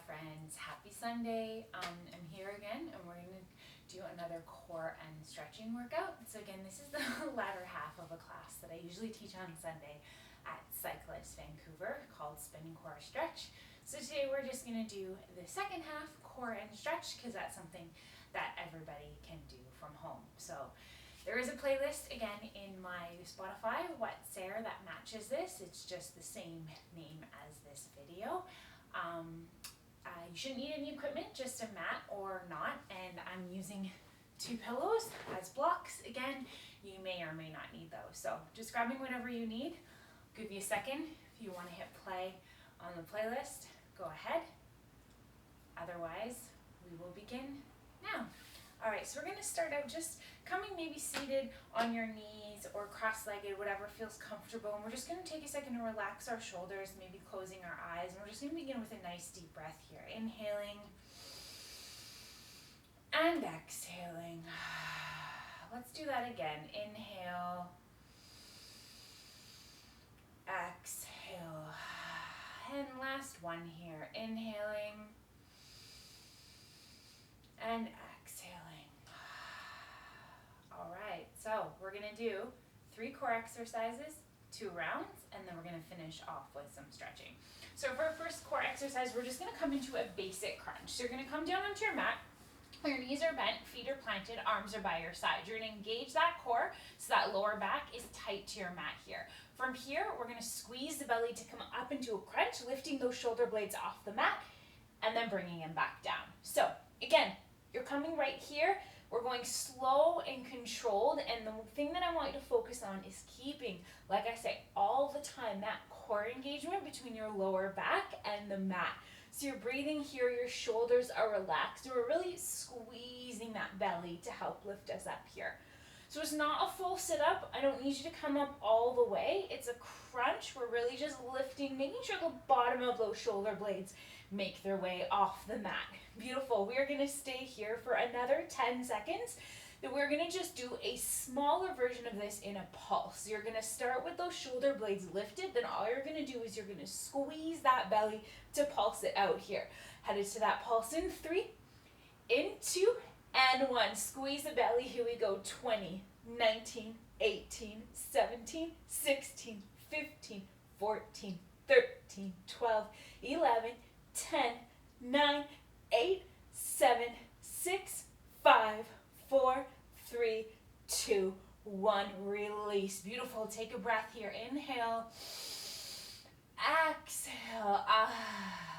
Hi friends, happy Sunday. I'm here again and we're going to do another core and stretching workout. So again, this is the latter half of a class that I usually teach on Sunday at Cyclist Vancouver called Spinning Core Stretch. So today we're just going to do the second half, core and stretch, because that's something that everybody can do from home. So there is a playlist again in my Spotify, What's There, that matches this. It's just the same name as this video. You shouldn't need any equipment, just a mat or not, and I'm using 2 pillows as blocks. Again, you may or may not need those, so just grabbing whatever you need. I'll give you a second. If you want to hit play on the playlist, go ahead. Otherwise, we will begin now. All right, so we're going to start out just coming maybe seated on your knees or cross-legged, whatever feels comfortable. And we're just going to take a second to relax our shoulders, maybe closing our eyes. And we're just going to begin with a nice deep breath here. Inhaling and exhaling. Let's do that again. Inhale. Exhale. And last one here. Inhaling and exhaling. All right, so we're gonna do 3 core exercises, 2 rounds, and then we're gonna finish off with some stretching. So for our first core exercise, we're just gonna come into a basic crunch. So you're gonna come down onto your mat. Your knees are bent, feet are planted, arms are by your side. You're gonna engage that core so that lower back is tight to your mat here. From here, we're gonna squeeze the belly to come up into a crunch, lifting those shoulder blades off the mat, and then bringing them back down. So again, you're coming right here. We're going slow and controlled, and the thing that I want you to focus on is keeping, like I say, all the time, that core engagement between your lower back and the mat. So you're breathing here, your shoulders are relaxed, and we're really squeezing that belly to help lift us up here. So it's not a full sit-up. I don't need you to come up all the way. It's a crunch. We're really just lifting, making sure the bottom of those shoulder blades make their way off the mat. Beautiful. We are going to stay here for another 10 seconds. Then we're going to just do a smaller version of this in a pulse. You're going to start with those shoulder blades lifted. Then all you're going to do is you're going to squeeze that belly to pulse it out here. Headed to that pulse in 3, in 2, and 1. Squeeze the belly. Here we go. 20, 19, 18, 17, 16, 15, 14, 13, 12, 11, 10, 9, 8, 7, 6, 5, 4, 3, 2, 1. Release. Beautiful. Take a breath here. Inhale. Exhale.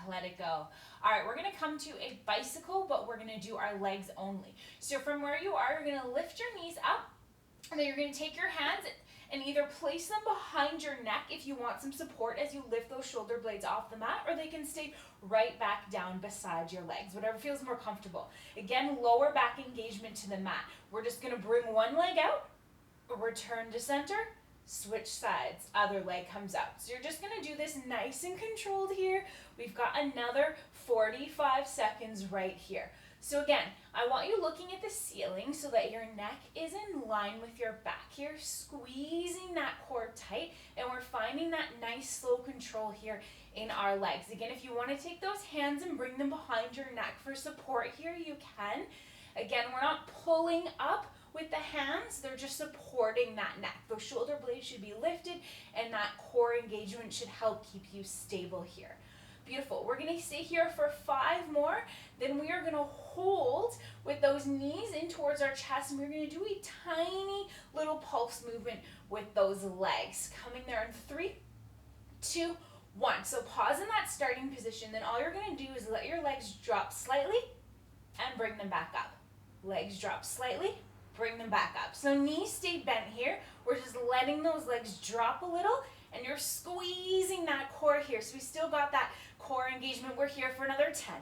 Let it go. All right, we're going to come to a bicycle, but we're going to do our legs only. So from where you are, you're going to lift your knees up, and then you're going to take your hands and either place them behind your neck if you want some support as you lift those shoulder blades off the mat, or they can stay right back down beside your legs, whatever feels more comfortable. Again, lower back engagement to the mat. We're just going to bring one leg out, return to center, switch sides, other leg comes out. So you're just going to do this nice and controlled here. We've got another 45 seconds right here. So again, I want you looking at the ceiling so that your neck is in line with your back here, squeezing that core tight, and we're finding that nice slow control here in our legs. Again, if you want to take those hands and bring them behind your neck for support here, you can. Again, we're not pulling up with the hands, they're just supporting that neck. Those shoulder blades should be lifted, and that core engagement should help keep you stable here. Beautiful. We're going to stay here for 5 more. Then we are going to hold with those knees in towards our chest, and we're going to do a tiny little pulse movement with those legs. Coming there in 3, 2, 1. So pause in that starting position. Then all you're going to do is let your legs drop slightly and bring them back up. Legs drop slightly, bring them back up. So knees stay bent here. We're just letting those legs drop a little, and you're squeezing that core here. So we still got that core engagement. We're here for another 10,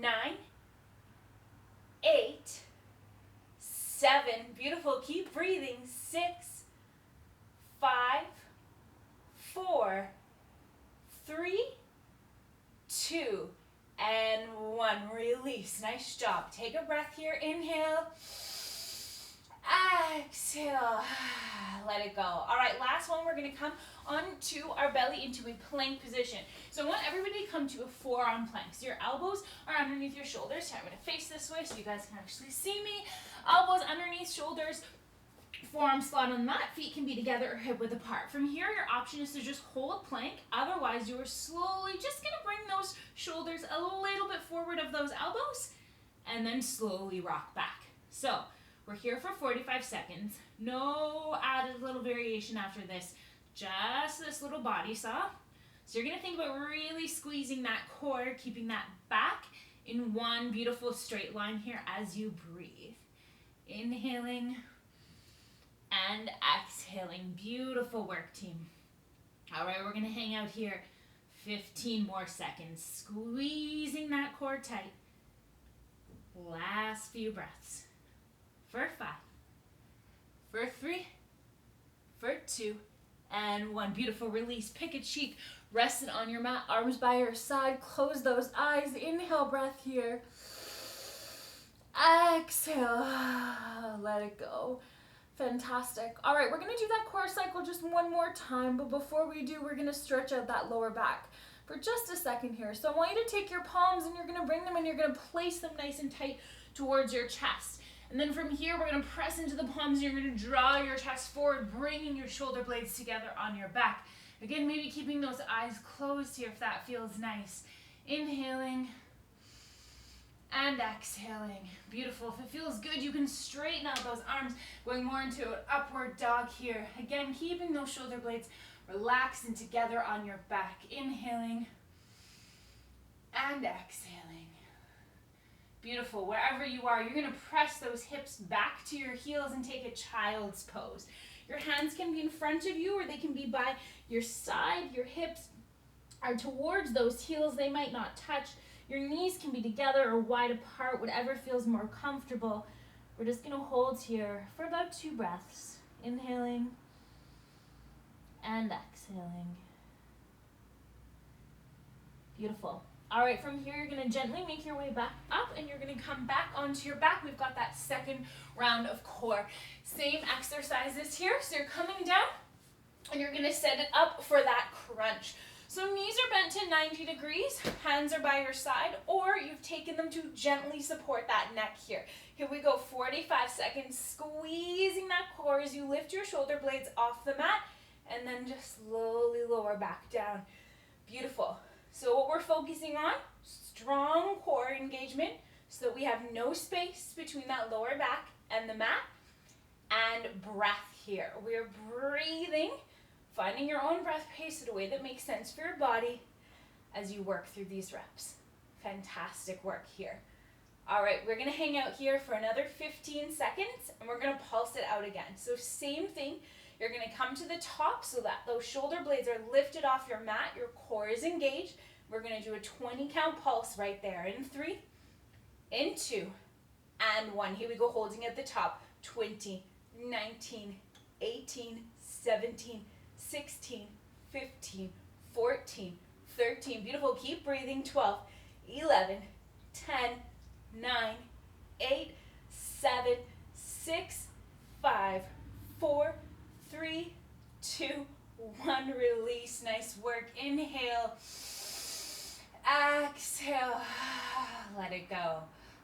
9, 8, 7. Beautiful. Keep breathing. 6, 5, 4, 3, 2, and 1. Release. Nice job. Take a breath here. Inhale. Exhale. Let it go. All right, last one. We're going to come onto our belly into a plank position. So I want everybody to come to a forearm plank. So your elbows are underneath your shoulders. So I'm going to face this way so you guys can actually see me. Elbows underneath shoulders. Forearms flat on the mat. Feet can be together or hip width apart. From here, your option is to just hold plank. Otherwise, you are slowly just going to bring those shoulders a little bit forward of those elbows and then slowly rock back. So we're here for 45 seconds. No added little variation after this. Just this little body saw. So you're going to think about really squeezing that core, keeping that back in one beautiful straight line here as you breathe. Inhaling and exhaling. Beautiful work, team. All right, we're going to hang out here 15 more seconds. Squeezing that core tight. Last few breaths. For 5, for 3, for 2, and 1. Beautiful release. Pick a cheek. Rest it on your mat. Arms by your side. Close those eyes. Inhale, breath here. Exhale. Let it go. Fantastic. All right, we're going to do that core cycle just one more time, but before we do, we're going to stretch out that lower back for just a second here. So I want you to take your palms and you're going to bring them and you're going to place them nice and tight towards your chest. And then from here, we're going to press into the palms. You're going to draw your chest forward, bringing your shoulder blades together on your back. Again, maybe keeping those eyes closed here if that feels nice. Inhaling and exhaling. Beautiful. If it feels good, you can straighten out those arms, going more into an upward dog here. Again, keeping those shoulder blades relaxed and together on your back. Inhaling and exhaling. Beautiful. Wherever you are, you're going to press those hips back to your heels and take a child's pose. Your hands can be in front of you or they can be by your side. Your hips are towards those heels. They might not touch. Your knees can be together or wide apart, whatever feels more comfortable. We're just going to hold here for about 2 breaths. Inhaling and exhaling. Beautiful. All right, from here, you're going to gently make your way back up and you're going to come back onto your back. We've got that second round of core. Same exercises here. So you're coming down and you're going to set it up for that crunch. So knees are bent to 90 degrees, hands are by your side, or you've taken them to gently support that neck here. Here we go, 45 seconds, squeezing that core as you lift your shoulder blades off the mat and then just slowly lower back down. Beautiful. So what we're focusing on, strong core engagement so that we have no space between that lower back and the mat, and breath here. We're breathing, finding your own breath pace in a way that makes sense for your body as you work through these reps. Fantastic work here. All right, we're gonna hang out here for another 15 seconds and we're gonna pulse it out again. So same thing. You're going to come to the top so that those shoulder blades are lifted off your mat. Your core is engaged. We're going to do a 20 count pulse right there. In 3, in 2, and 1. Here we go, holding at the top. 20, 19, 18, 17, 16, 15, 14, 13. Beautiful. Keep breathing. 12, 11, 10, 9, 8, 7, 6, 5, 4, 3, 2, 1, release. Nice work. Inhale. Exhale. Let it go.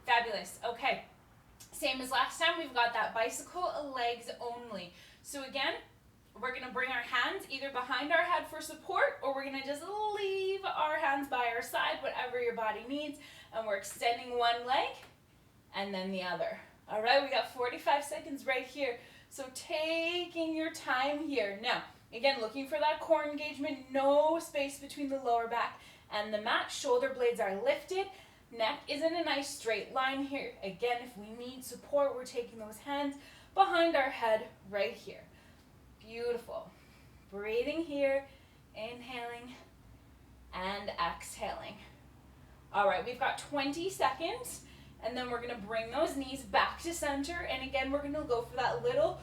Fabulous. Okay. Same as last time, we've got that bicycle legs only. So again, we're going to bring our hands either behind our head for support, or we're going to just leave our hands by our side, whatever your body needs. And we're extending one leg and then the other. All right, we got 45 seconds right here. So taking your time here. Now, again, looking for that core engagement, no space between the lower back and the mat. Shoulder blades are lifted. Neck is in a nice straight line here. Again, if we need support, we're taking those hands behind our head right here. Beautiful. Breathing here, inhaling and exhaling. All right, we've got 20 seconds. And then we're going to bring those knees back to center. And again, we're going to go for that little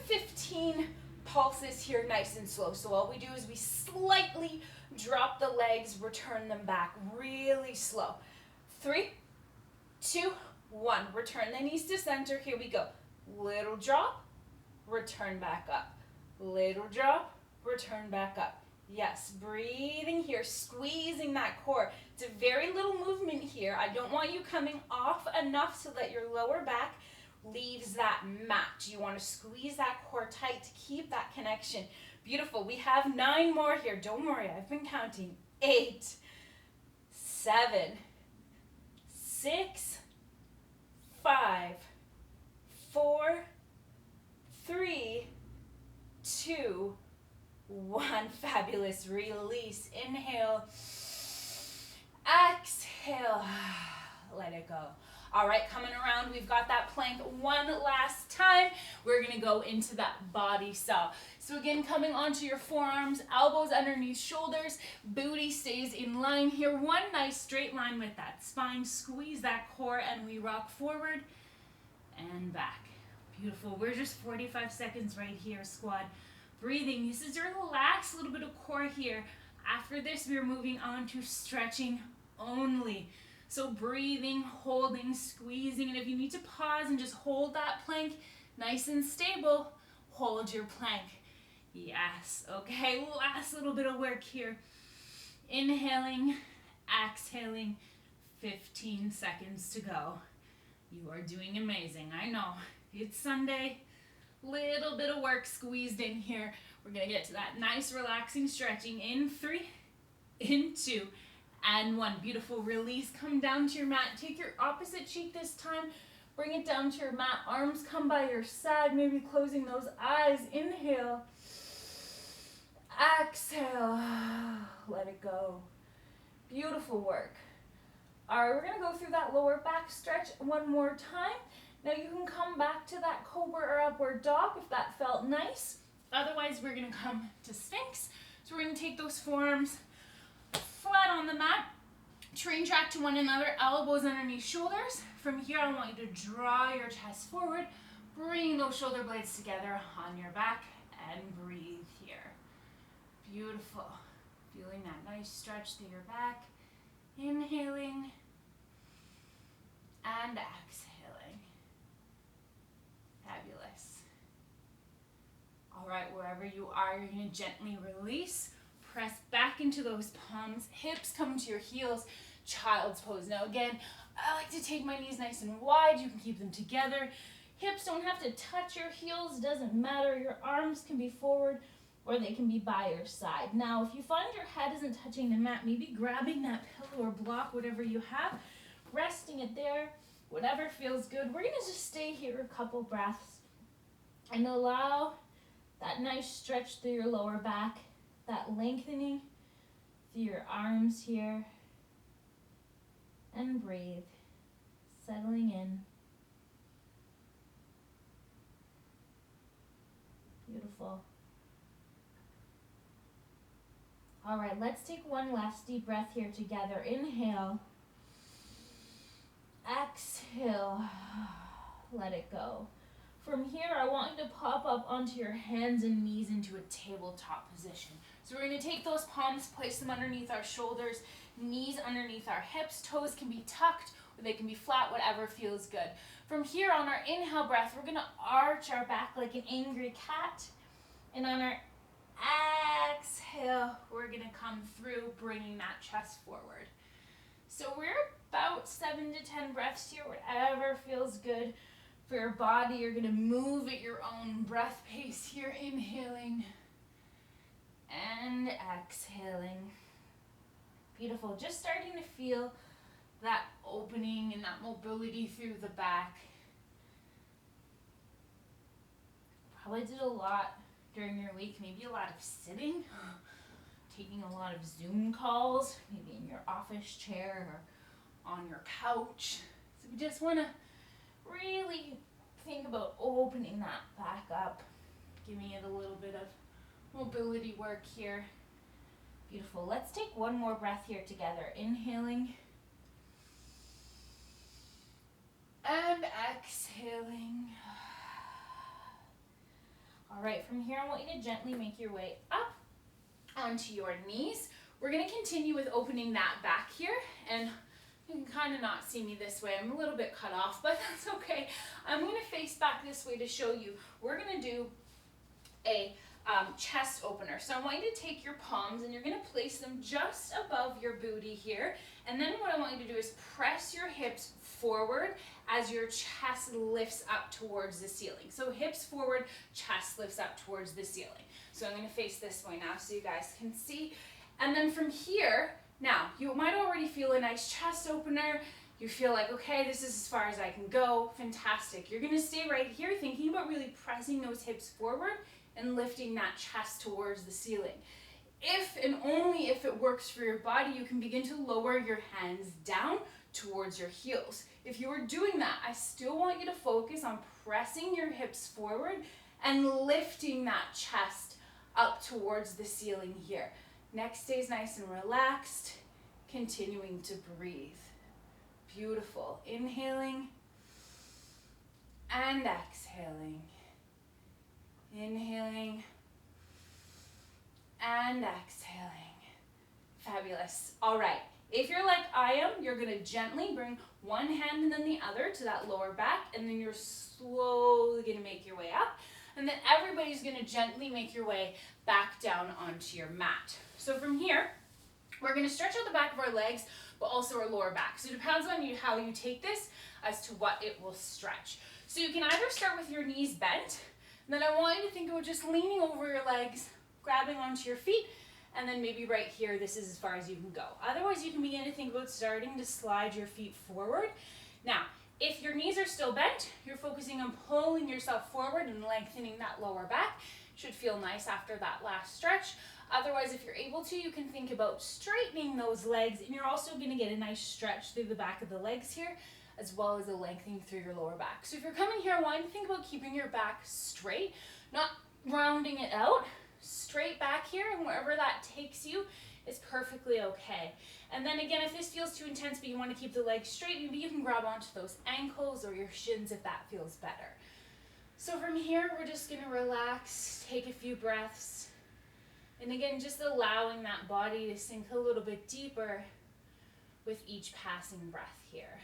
15 pulses here, nice and slow. So all we do is we slightly drop the legs, return them back really slow. 3, 2, 1. Return the knees to center. Here we go. Little drop, return back up. Little drop, return back up. Yes, breathing here, squeezing that core. It's a very little movement here. I don't want you coming off enough so that your lower back leaves that mat. You want to squeeze that core tight to keep that connection. Beautiful. We have 9 more here. Don't worry, I've been counting. 8, 7, 6, 5, 4, 3, 2, 1. Fabulous. Release. Inhale. Exhale. Let it go. All right, coming around, we've got that plank one last time. We're gonna go into that body saw. So again, coming onto your forearms, elbows underneath shoulders, booty stays in line here. One nice straight line with that spine. Squeeze that core and we rock forward and back. Beautiful. We're just 45 seconds right here, squad. Breathing. This is your relaxed little bit of core here. After this, we're moving on to stretching only. So breathing, holding, squeezing, and if you need to pause and just hold that plank nice and stable, hold your plank. Yes, okay, last little bit of work here. Inhaling, exhaling, 15 seconds to go. You are doing amazing, I know. It's Sunday, little bit of work squeezed in here. We're gonna get to that nice relaxing stretching in 3, in 2, and 1. Beautiful. Release. Come down to your mat. Take your opposite cheek this time. Bring it down to your mat. Arms come by your side. Maybe closing those eyes. Inhale. Exhale. Let it go. Beautiful work. All right, we're going to go through that lower back stretch one more time. Now you can come back to that cobra or upward dog if that felt nice. Otherwise, we're going to come to Sphinx. So we're going to take those forearms flat on the mat, train track to one another, elbows underneath shoulders. From here, I want you to draw your chest forward, bring those shoulder blades together on your back, and breathe here. Beautiful. Feeling that nice stretch through your back. Inhaling and exhaling. Fabulous. All right, wherever you are, you're going to gently release. Press back into those palms, hips come to your heels, child's pose. Now again, I like to take my knees nice and wide. You can keep them together. Hips don't have to touch your heels, doesn't matter. Your arms can be forward or they can be by your side. Now, if you find your head isn't touching the mat, maybe grabbing that pillow or block, whatever you have, resting it there, whatever feels good. We're gonna just stay here a couple breaths and allow that nice stretch through your lower back, that lengthening through your arms here, and breathe, settling in. Beautiful. All right, let's take one last deep breath here together. Inhale, exhale, let it go. From here, I want you to pop up onto your hands and knees into a tabletop position. So we're going to take those palms, place them underneath our shoulders, knees underneath our hips, toes can be tucked or they can be flat, whatever feels good. From here, on our inhale breath, we're going to arch our back like an angry cat. And on our exhale, we're going to come through, bringing that chest forward. So we're about 7 to 10 breaths here, whatever feels good for your body. You're going to move at your own breath pace here, inhaling and exhaling. Beautiful. Just starting to feel that opening and that mobility through the back. Probably did a lot during your week, maybe a lot of sitting, taking a lot of Zoom calls, maybe in your office chair or on your couch. So we just want to really think about opening that back up, giving it a little bit of mobility work here. Beautiful. Let's take one more breath here together. Inhaling and exhaling. All right, from here I want you to gently make your way up onto your knees. We're going to continue with opening that back here and You can kind of not see me this way. I'm a little bit cut off, but that's okay. I'm going to face back this way to show you. We're going to do a chest opener. So I want you to take your palms and you're going to place them just above your booty here. And then what I want you to do is press your hips forward as your chest lifts up towards the ceiling. So hips forward, chest lifts up towards the ceiling. So I'm going to face this way now so you guys can see. And then from here, now you might already feel a nice chest opener. You feel like, okay, this is as far as I can go. Fantastic. You're going to stay right here thinking about really pressing those hips forward and lifting that chest towards the ceiling. If and only if it works for your body, you can begin to lower your hands down towards your heels. If you are doing that, I still want you to focus on pressing your hips forward and lifting that chest up towards the ceiling here. Neck stays nice and relaxed, continuing to breathe. Beautiful. Inhaling and exhaling. Inhaling and exhaling. Fabulous. All right. If you're like I am, you're going to gently bring one hand and then the other to that lower back, and then you're slowly going to make your way up. And then everybody's going to gently make your way back down onto your mat. So from here, we're going to stretch out the back of our legs, but also our lower back. So it depends on you how you take this as to what it will stretch. So you can either start with your knees bent, and then I want you to think about just leaning over your legs, grabbing onto your feet, and then maybe right here, this is as far as you can go. Otherwise, you can begin to think about starting to slide your feet forward. Now, if your knees are still bent, you're focusing on pulling yourself forward and lengthening that lower back. Should feel nice after that last stretch. Otherwise, if you're able to, you can think about straightening those legs, and you're also going to get a nice stretch through the back of the legs here, as well as a lengthening through your lower back. So if you're coming here, I want you to think about keeping your back straight, not rounding it out. Straight back here, and wherever that takes you is perfectly okay. And then again, if this feels too intense but you want to keep the legs straight, maybe you can grab onto those ankles or your shins if that feels better. So from here, we're just going to relax, take a few breaths, and again, just allowing that body to sink a little bit deeper with each passing breath here.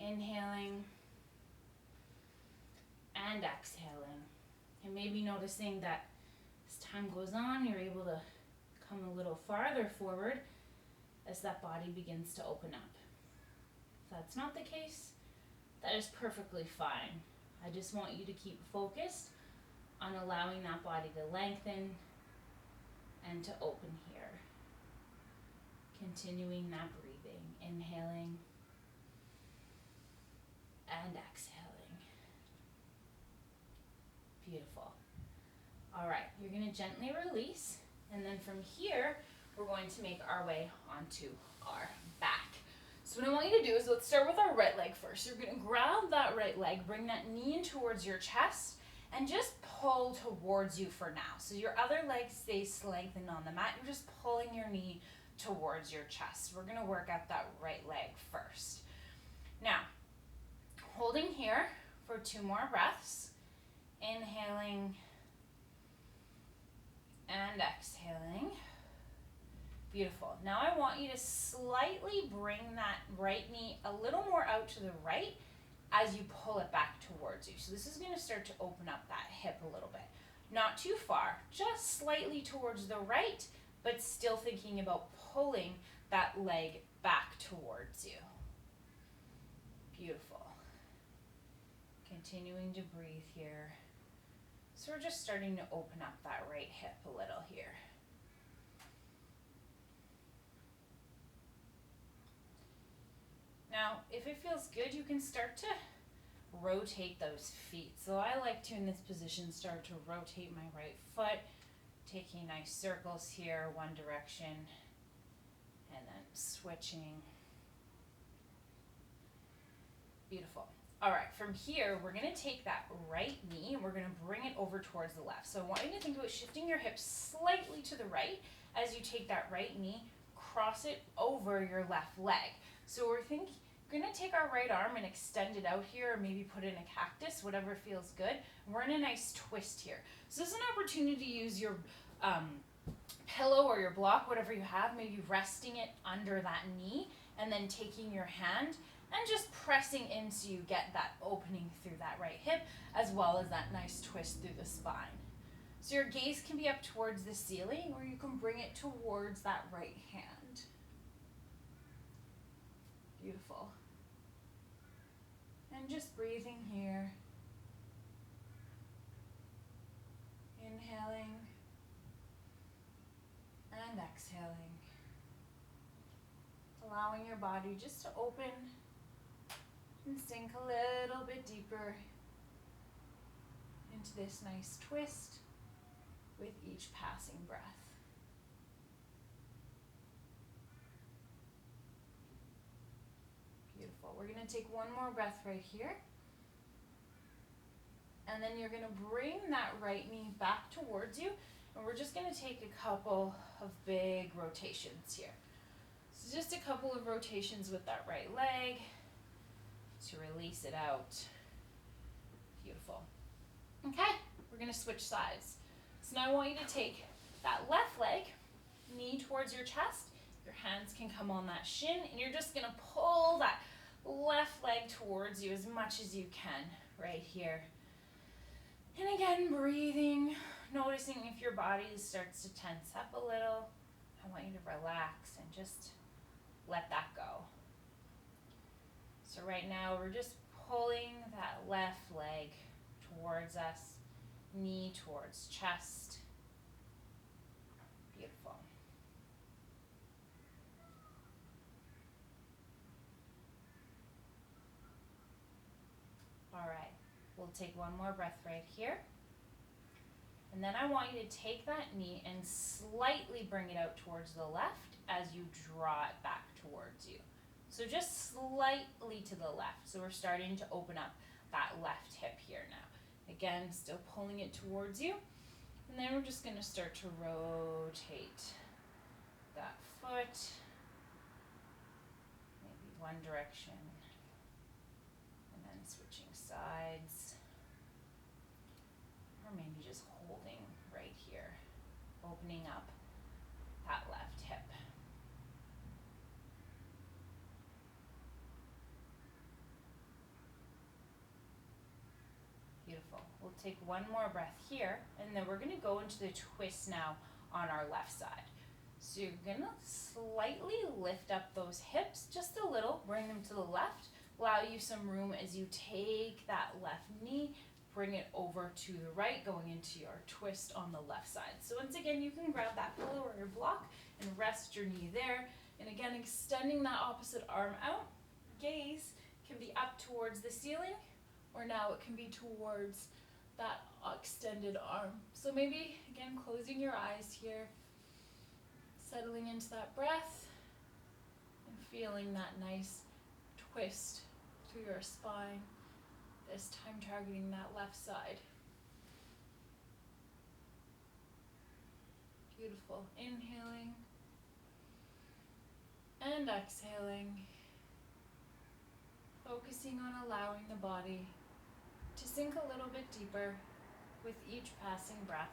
Inhaling and exhaling. And maybe noticing that as time goes on, you're able to come a little farther forward as that body begins to open up. If that's not the case, that is perfectly fine. I just want you to keep focused on allowing that body to lengthen and to open here. Continuing that breathing, inhaling and exhaling. Beautiful. All right, you're going to gently release, and then from here, we're going to make our way onto our back. So what I want you to do is let's start with our right leg first. You're going to grab that right leg, bring that knee in towards your chest, and just pull towards you for now. So your other leg stays lengthened on the mat. You're just pulling your knee towards your chest. We're going to work out that right leg first. Now, holding here for 2 more breaths. Inhaling and exhaling. Beautiful. Now I want you to slightly bring that right knee a little more out to the right as you pull it back towards you. So this is going to start to open up that hip a little bit. Not too far, just slightly towards the right, but still thinking about pulling that leg back towards you. Beautiful. Continuing to breathe here. So we're just starting to open up that right hip a little here. Now, if it feels good, you can start to rotate those feet. So I like to, in this position, start to rotate my right foot, taking nice circles here, one direction, and then switching. Beautiful. All right, from here, we're going to take that right knee and we're going to bring it over towards the left. So I want you to think about shifting your hips slightly to the right as you take that right knee, cross it over your left leg. So we're going to take our right arm and extend it out here, or maybe put in a cactus, whatever feels good. And we're in a nice twist here. So this is an opportunity to use your pillow or your block, whatever you have, maybe resting it under that knee and then taking your hand and just pressing in so you get that opening through that right hip as well as that nice twist through the spine. So your gaze can be up towards the ceiling or you can bring it towards that right hand. Beautiful. And just breathing here. Inhaling and exhaling. Allowing your body just to open and sink a little bit deeper into this nice twist with each passing breath. Beautiful. We're going to take one more breath right here. And then you're going to bring that right knee back towards you. And we're just going to take a couple of big rotations here. So just a couple of rotations with that right leg to release it out. Beautiful. Okay, we're going to switch sides. So now I want you to take that left leg, knee towards your chest. Your hands can come on that shin, and you're just going to pull that left leg towards you as much as you can right here. And again, breathing, noticing if your body starts to tense up a little. I want you to relax and just let that go. So right now, we're just pulling that left leg towards us, knee towards chest. Beautiful. All right, we'll take one more breath right here. And then I want you to take that knee and slightly bring it out towards the left as you draw it back towards you. So just slightly to the left. So we're starting to open up that left hip here now. Again, still pulling it towards you. And then we're just going to start to rotate that foot. Maybe one direction. And then switching sides. Or maybe just holding right here. Opening up that left hip. Beautiful. We'll take one more breath here, and then we're going to go into the twist now on our left side. So you're going to slightly lift up those hips just a little, bring them to the left, allow you some room as you take that left knee, bring it over to the right, going into your twist on the left side. So once again, you can grab that pillow or your block and rest your knee there. And again, extending that opposite arm out. Gaze can be up towards the ceiling, or now it can be towards that extended arm. So maybe, again, closing your eyes here, settling into that breath, and feeling that nice twist through your spine. This time targeting that left side. Beautiful. Inhaling and exhaling. Focusing on allowing the body to sink a little bit deeper with each passing breath.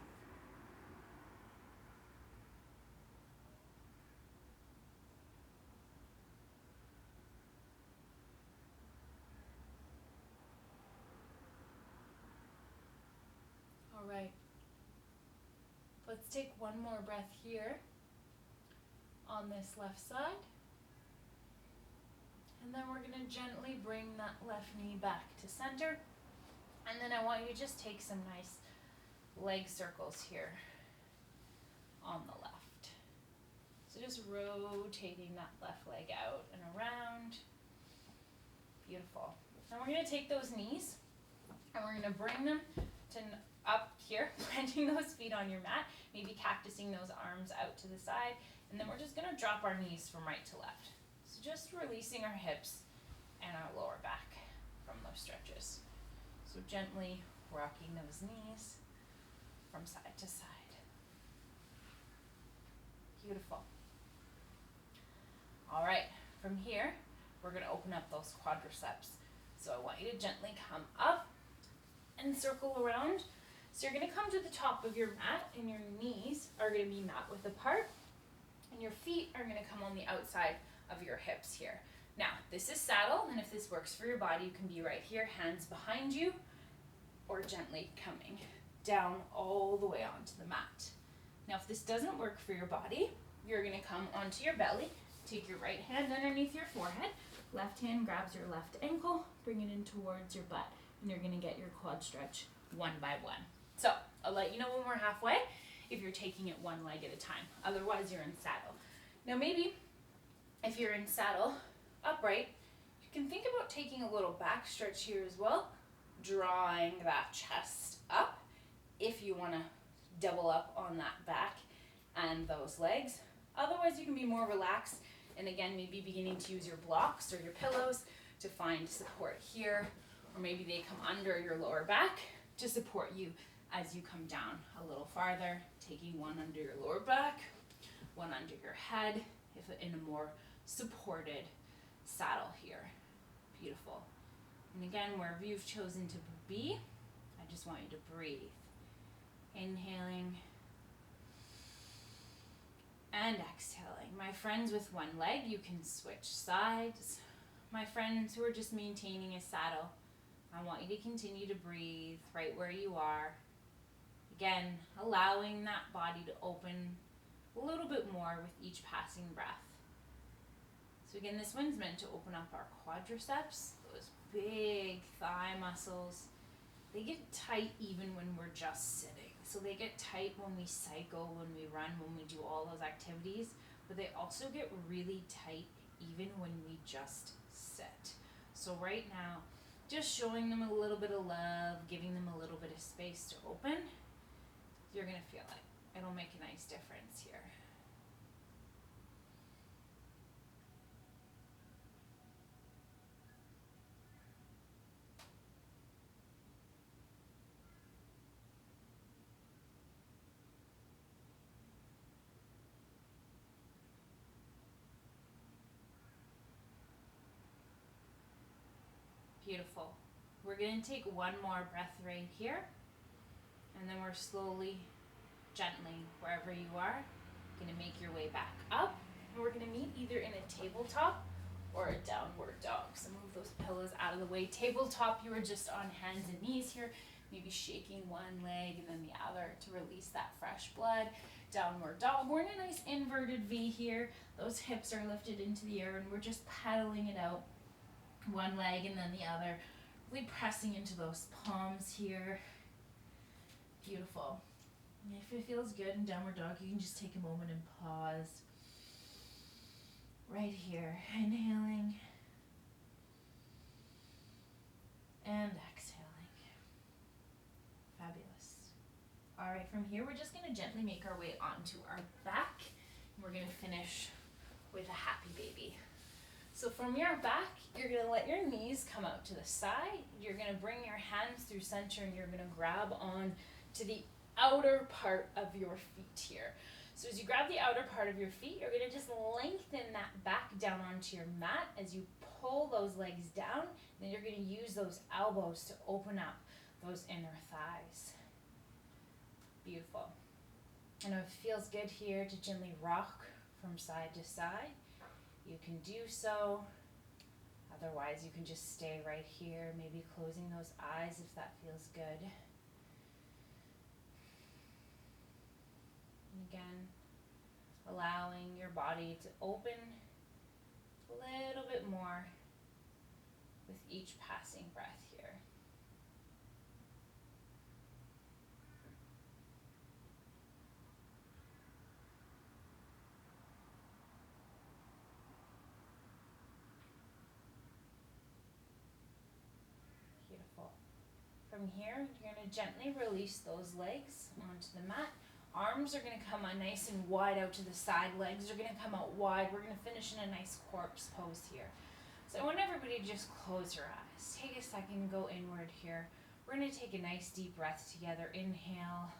All right. Let's take one more breath here on this left side. And then we're going to gently bring that left knee back to center. And then I want you to just take some nice leg circles here on the left. So just rotating that left leg out and around. Beautiful. Now we're going to take those knees and we're going to bring them to up here, planting those feet on your mat, maybe cactusing those arms out to the side. And then we're just going to drop our knees from right to left. So just releasing our hips and our lower back from those stretches. So gently rocking those knees from side to side. Beautiful. All right, from here, we're going to open up those quadriceps. So I want you to gently come up and circle around. So you're gonna come to the top of your mat and your knees are gonna be mat width apart and your feet are gonna come on the outside of your hips here. Now, this is saddle, and if this works for your body, you can be right here, hands behind you, or gently coming down all the way onto the mat. Now, if this doesn't work for your body, you're gonna come onto your belly, take your right hand underneath your forehead, left hand grabs your left ankle, bring it in towards your butt, and you're gonna get your quad stretch one by one. So, I'll let you know when we're halfway if you're taking it one leg at a time. Otherwise, you're in saddle. Now, maybe if you're in saddle, upright, you can think about taking a little back stretch here as well, drawing that chest up if you want to double up on that back and those legs. Otherwise, you can be more relaxed and again, maybe beginning to use your blocks or your pillows to find support here, or maybe they come under your lower back to support you as you come down a little farther, taking one under your lower back, one under your head, if in a more supported saddle here. Beautiful. And again, wherever you've chosen to be, I just want you to breathe. Inhaling and exhaling. My friends with one leg, you can switch sides. My friends who are just maintaining a saddle, I want you to continue to breathe right where you are. Again, allowing that body to open a little bit more with each passing breath. So again, this one's meant to open up our quadriceps, those big thigh muscles. They get tight even when we're just sitting. So they get tight when we cycle, when we run, when we do all those activities, but they also get really tight even when we just sit. So right now, just showing them a little bit of love, giving them a little bit of space to open, you're gonna feel it. It'll make a nice difference here. Beautiful. We're going to take one more breath right here, and then we're slowly, gently, wherever you are, going to make your way back up, and we're going to meet either in a tabletop or a downward dog. So move those pillows out of the way. Tabletop, you are just on hands and knees here, maybe shaking one leg and then the other to release that fresh blood. Downward dog, we're in a nice inverted V here. Those hips are lifted into the air, and we're just pedaling it out. One leg and then the other, really pressing into those palms here. Beautiful. And if it feels good in downward dog, you can just take a moment and pause. Right here, inhaling and exhaling. Fabulous. All right, from here, we're just gonna gently make our way onto our back. And we're gonna finish with a happy baby. So from your back, you're gonna let your knees come out to the side. You're gonna bring your hands through center and you're gonna grab on to the outer part of your feet here. So as you grab the outer part of your feet, you're gonna just lengthen that back down onto your mat as you pull those legs down. Then you're gonna use those elbows to open up those inner thighs. Beautiful. And if it feels good here to gently rock from side to side, you can do so. Otherwise, you can just stay right here, maybe closing those eyes if that feels good. And again, allowing your body to open a little bit more with each passing breath here. Beautiful. From here, you're going to gently release those legs onto the mat. Arms are going to come out nice and wide out to the side. Legs are going to come out wide. We're going to finish in a nice corpse pose here. So I want everybody to just close your eyes. Take a second, go inward here. We're going to take a nice deep breath together. Inhale.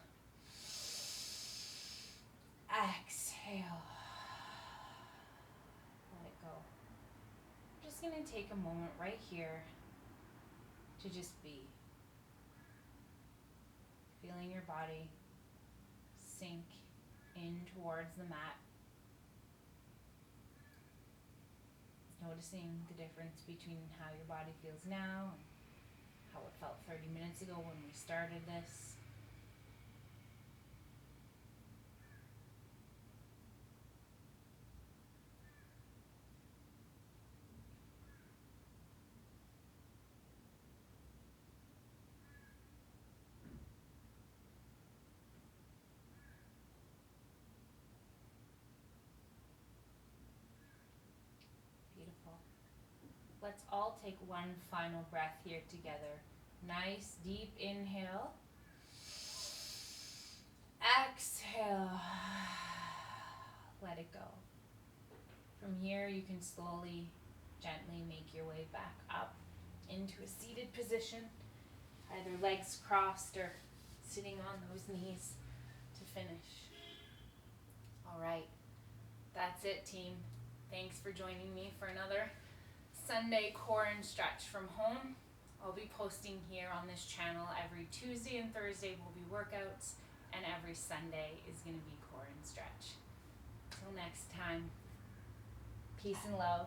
Exhale. Let it go. I'm just going to take a moment right here to just be. feeling your body sink in towards the mat. Noticing the difference between how your body feels now and how it felt 30 minutes ago when we started this. Beautiful. Let's all take one final breath here together. Nice deep inhale. Exhale. Let it go. From here, you can slowly, gently make your way back up into a seated position, either legs crossed or sitting on those knees to finish. All right, that's it, team. Thanks for joining me for another Sunday core and stretch from home. I'll be posting here on this channel every Tuesday and Thursday will be workouts, and every Sunday is going to be core and stretch. Till next time, peace and love.